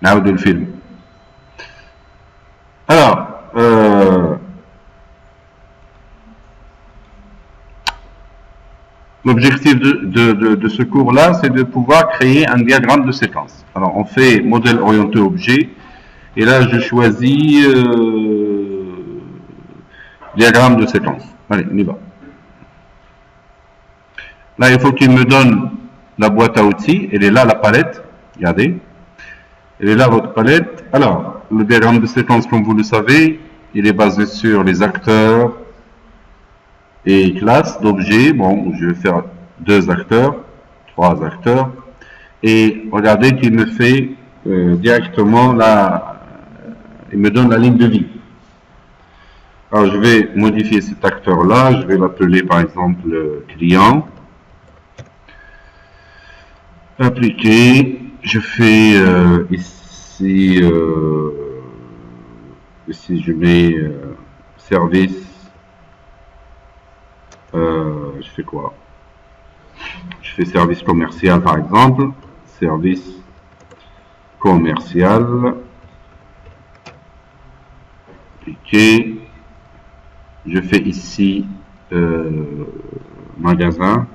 نعاودوا الفيلم. Alors, l'objectif de ce cours-là, c'est de pouvoir créer un diagramme de séquence. Alors, on fait modèle orienté objet, et là, je choisis diagramme de séquence. Allez, on y va. Là, il faut qu'il me donne la boîte à outils. Elle est là, la palette. Regardez. Elle est là, votre palette. Alors, le diagramme de séquence, comme vous le savez, il est basé sur les acteurs et classes d'objets. Bon, je vais faire 2 acteurs, 3 acteurs. Et regardez qu'il me fait directement là, il me donne la ligne de vie. Alors, je vais modifier cet acteur-là. Je vais l'appeler, par exemple, client. Appliquer. Je fais ici, ici je mets service. Je fais quoi? Je fais service commercial par exemple. Service commercial. Appliquer. Je fais ici magasin.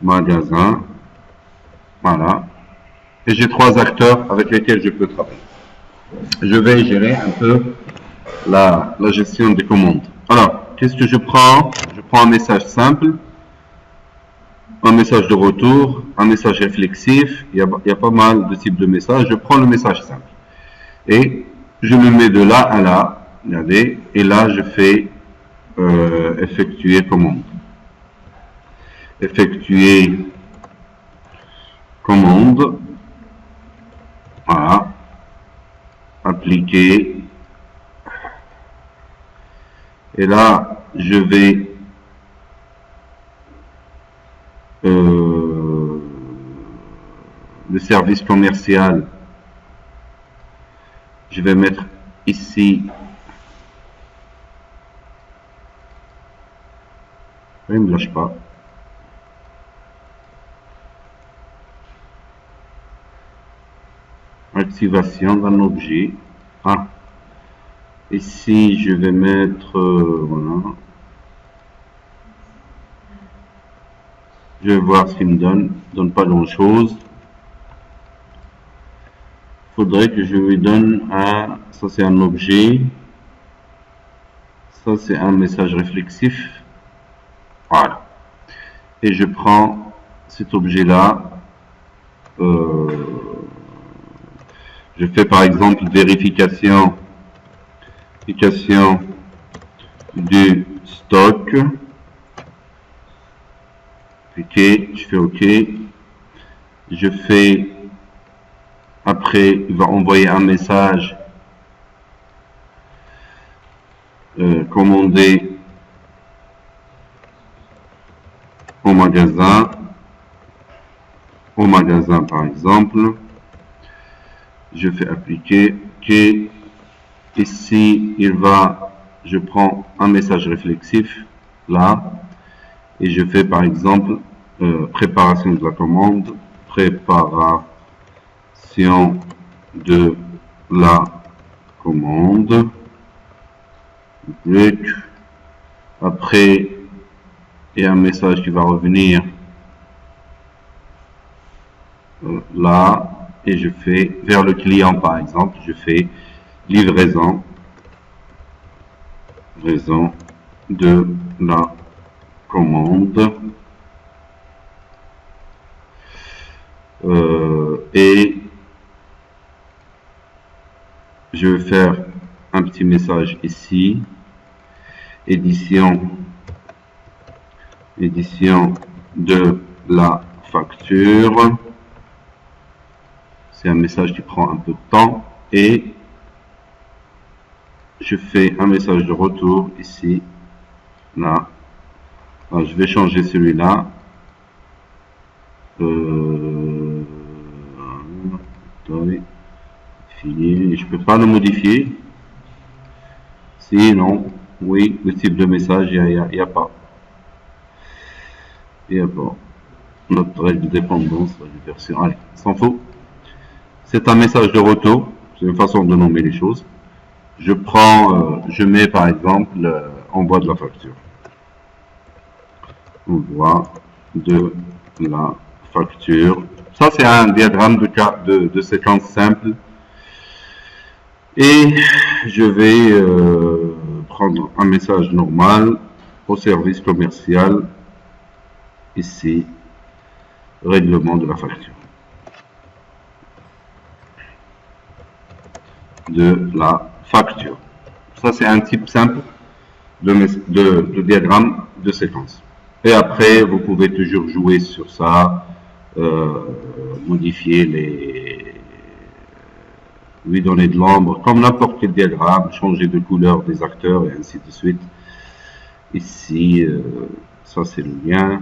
Magasin. Voilà. Et j'ai 3 acteurs avec lesquels je peux travailler. Je vais gérer un peu la gestion des commandes. Alors, qu'est-ce que je prends? Je prends un message simple, un message de retour, un message réflexif. Il y a pas mal de types de messages. Je prends le message simple. Et je me mets de là à là. Regardez. Et là, je fais effectuer commande. Effectuer commande. Voilà. Appliquer. Et là, je vais le service commercial. Je vais mettre ici. Il ne me lâche pas. Activation d'un objet. Ah. Ici, je vais mettre, voilà. Je vais voir ce qu'il me donne. Il ne donne pas grand chose. Il faudrait que je lui donne un, ça c'est un objet. Ça c'est un message réflexif. Voilà. Et je prends cet objet-là. Je fais par exemple vérification du stock. OK, je fais OK. Je fais, après, il va envoyer un message commandé au magasin par exemple. Je fais appliquer. OK. Ici, je prends un message réflexif là et je fais par exemple préparation de la commande, préparation de la commande. Après, il y a un message qui va revenir là et je fais vers le client par exemple, je fais livraison de la commande et je vais faire un petit message ici, édition de la facture. C'est un message qui prend un peu de temps et je fais un message de retour ici, là. Alors, je vais changer celui-là. Fini. Je peux pas le modifier. Si, non, oui, le type de message, il n'y a pas. Il n'y a pas. Notre règle de dépendance, la version. Allez, s'en fout. c'est un message de retour, c'est une façon de nommer les choses. Je prends, je mets par exemple envoi de la facture. Envoi de la facture. Ça, c'est un diagramme de séquence simple. Et je vais prendre un message normal au service commercial. Ici, règlement de la facture. De la facture. Ça, c'est un type simple de diagramme de séquence. Et après, vous pouvez toujours jouer sur ça, modifier lui donner de l'ombre, comme n'importe quel diagramme, changer de couleur des acteurs et ainsi de suite. Ici, ça c'est le lien.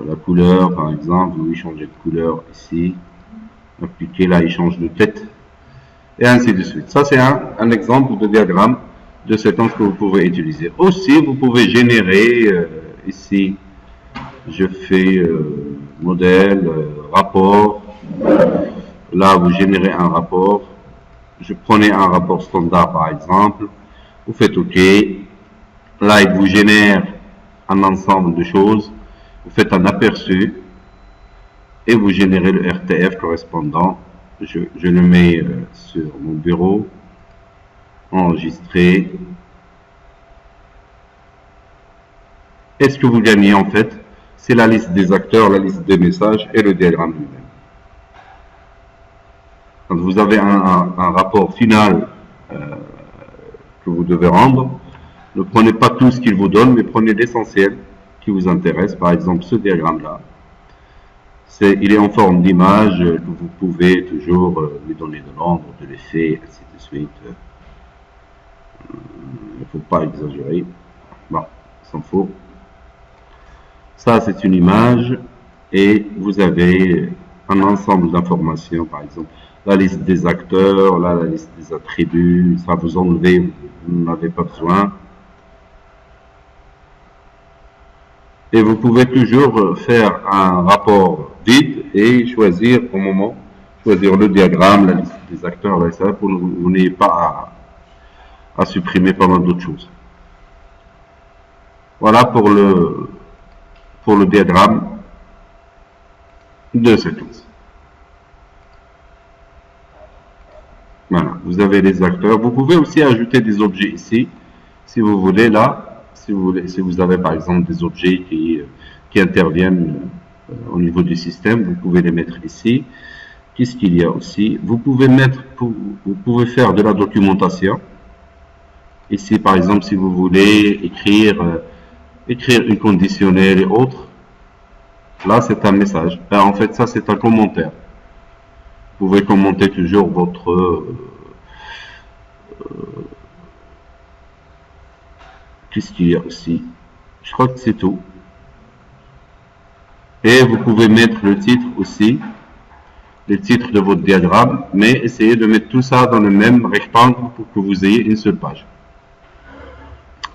La couleur, par exemple, oui, changer de couleur ici. Appliquer là, il change de tête. Et ainsi de suite. Ça, c'est un exemple de diagramme de séquence que vous pouvez utiliser. Aussi, vous pouvez générer, ici, je fais modèle, rapport. Là, vous générez un rapport. Je prenais un rapport standard, par exemple. Vous faites OK. Là, il vous génère un ensemble de choses. Vous faites un aperçu. Et vous générez le RTF correspondant. Je le mets sur mon bureau, enregistrer. Et ce que vous gagnez en fait, c'est la liste des acteurs, la liste des messages et le diagramme lui-même. Quand vous avez un rapport final que vous devez rendre, ne prenez pas tout ce qu'il vous donne, mais prenez l'essentiel qui vous intéresse. Par exemple, ce diagramme-là. Il est en forme d'image que vous pouvez toujours lui donner de l'ombre, de l'effet, ainsi de suite. Il ne faut pas exagérer. Bon, s'en fout. Ça, c'est une image et vous avez un ensemble d'informations, par exemple, la liste des acteurs, là, la liste des attributs, ça vous enlevez, vous n'en avez pas besoin. Et vous pouvez toujours faire un rapport vide et choisir au moment, choisir le diagramme, la liste des acteurs, là, ça, pour que vous n'ayez pas à supprimer pas mal d'autres choses. Voilà pour le diagramme de séquence. Voilà, vous avez les acteurs. Vous pouvez aussi ajouter des objets ici, si vous voulez, là. Si vous avez par exemple des objets qui interviennent au niveau du système, vous pouvez les mettre ici. Qu'est-ce qu'il y a aussi? Vous pouvez faire de la documentation. Ici, par exemple, si vous voulez écrire une conditionnelle et autres, là c'est un message. En fait, ça c'est un commentaire. Vous pouvez commenter toujours votre qu'est-ce qu'il y a aussi? Je crois que c'est tout. Et vous pouvez mettre le titre aussi, le titre de votre diagramme, mais essayez de mettre tout ça dans le même rectangle pour que vous ayez une seule page.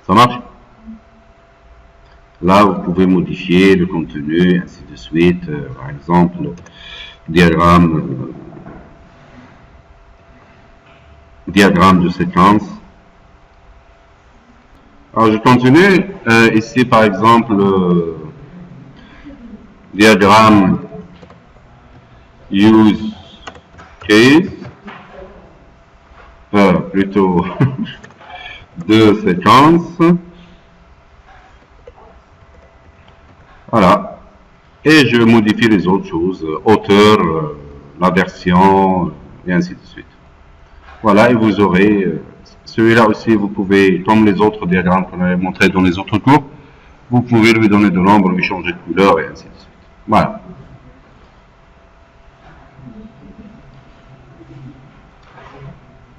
Ça marche? Là, vous pouvez modifier le contenu, ainsi de suite. Par exemple, diagramme de séquence. Alors, je continue. Ici, par exemple, diagramme use case, plutôt de séquence. Voilà. Et je modifie les autres choses, auteur, la version, et ainsi de suite. Voilà, et vous aurez... celui-là aussi, vous pouvez, comme les autres diagrammes qu'on avait montrés dans les autres cours, vous pouvez lui donner de l'ombre, lui changer de couleur, et ainsi de suite. Voilà.